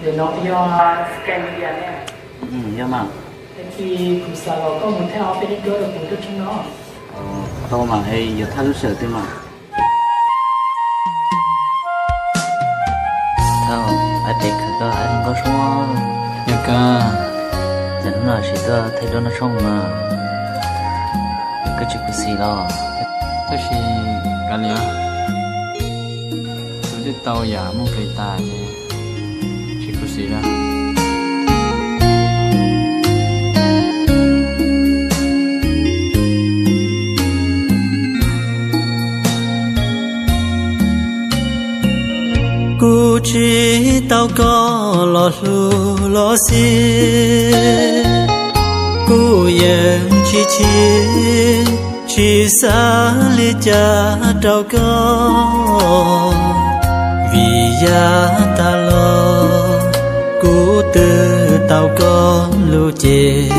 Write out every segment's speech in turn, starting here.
để nó do scan media nè. Do mà. Thì cũng sao nó có muốn theo bên đó được một chút trong nó. Thôi mà hay giờ thay lúc sợ thế mà. Thôi, anh để cái anh có số. Nhà ca. Dẫn là chỉ có thấy đó nó xong mà. Cái chuyện gì đó. Thế thì cái gì à? Tôi đi tàu giả muốn phải tài chứ. Chỉ có gì đó. Cô chỉ tao có lo lu lo xí cô em chỉ xa li cha tao có vì gia ta lo cô từ tao có lu chê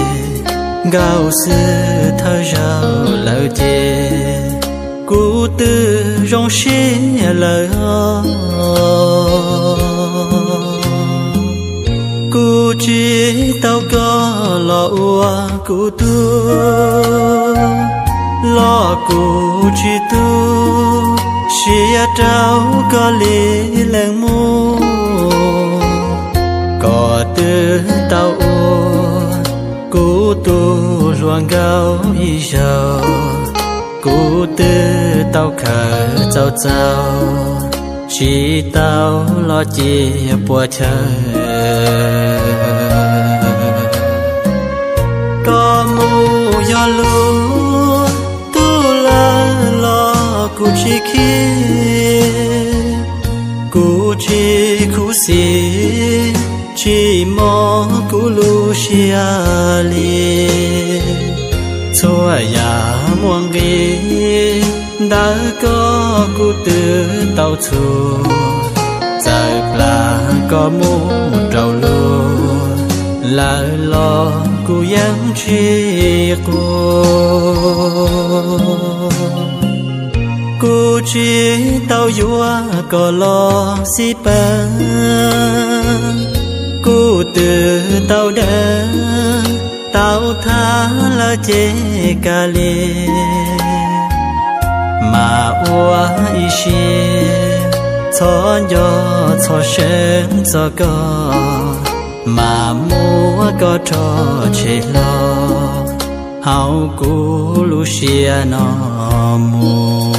gạo sư thơ rau lỡ chê cô tư rong xí lời cô chỉ tao có lo ua cô tu lo cô chỉ tu xí trao có lý leng mu có tư tao ua cô tu loan gạo y giàu cô tư tao khờ trao trao chỉ tao lo chỉ bùa chờ có mu do lu tu la lo cô chỉ khi cô chỉ khu xì chỉ mò cô lu xia li xóa ya muang ghê đã có cô từ tàu chùa giờ là có mu trầu lúa lại lo cô yang chi cô chỉ tàu vua có lo si pa cô từ tàu đá tao tha là chê cà lê mà ua ishi cho gió cho sáng cho có mà mua có cho chê lo hao cú lucia nó mua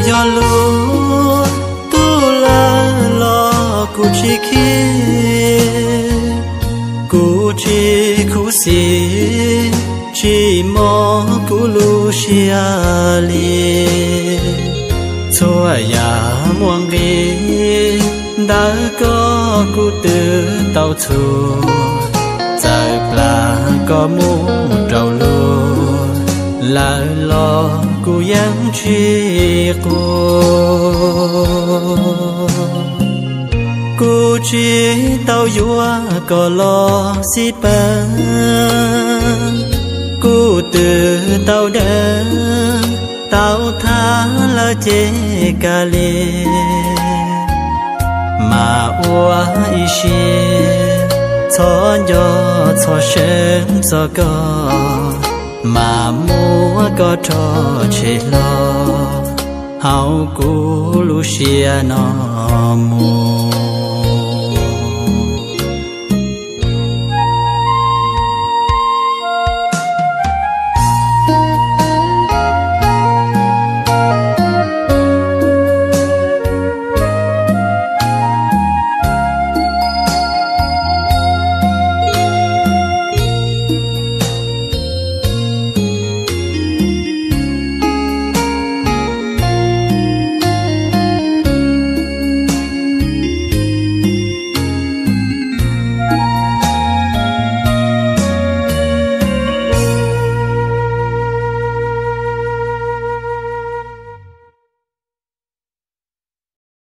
do lu tu la lo cô chỉ khi cô chỉ khu xì chỉ mò cô lu xia li xóa ya muang ghê đã có cô từ tàu chùa giờ là có mu trầu lúa lại lo cô yang chi cô chỉ tao vua có lo si pa cô từ tao đá tao tha là chê cà lê mà ua ishi cho gió cho sáng cho có mà mua có cho chê lo hao cú lu xia nó mù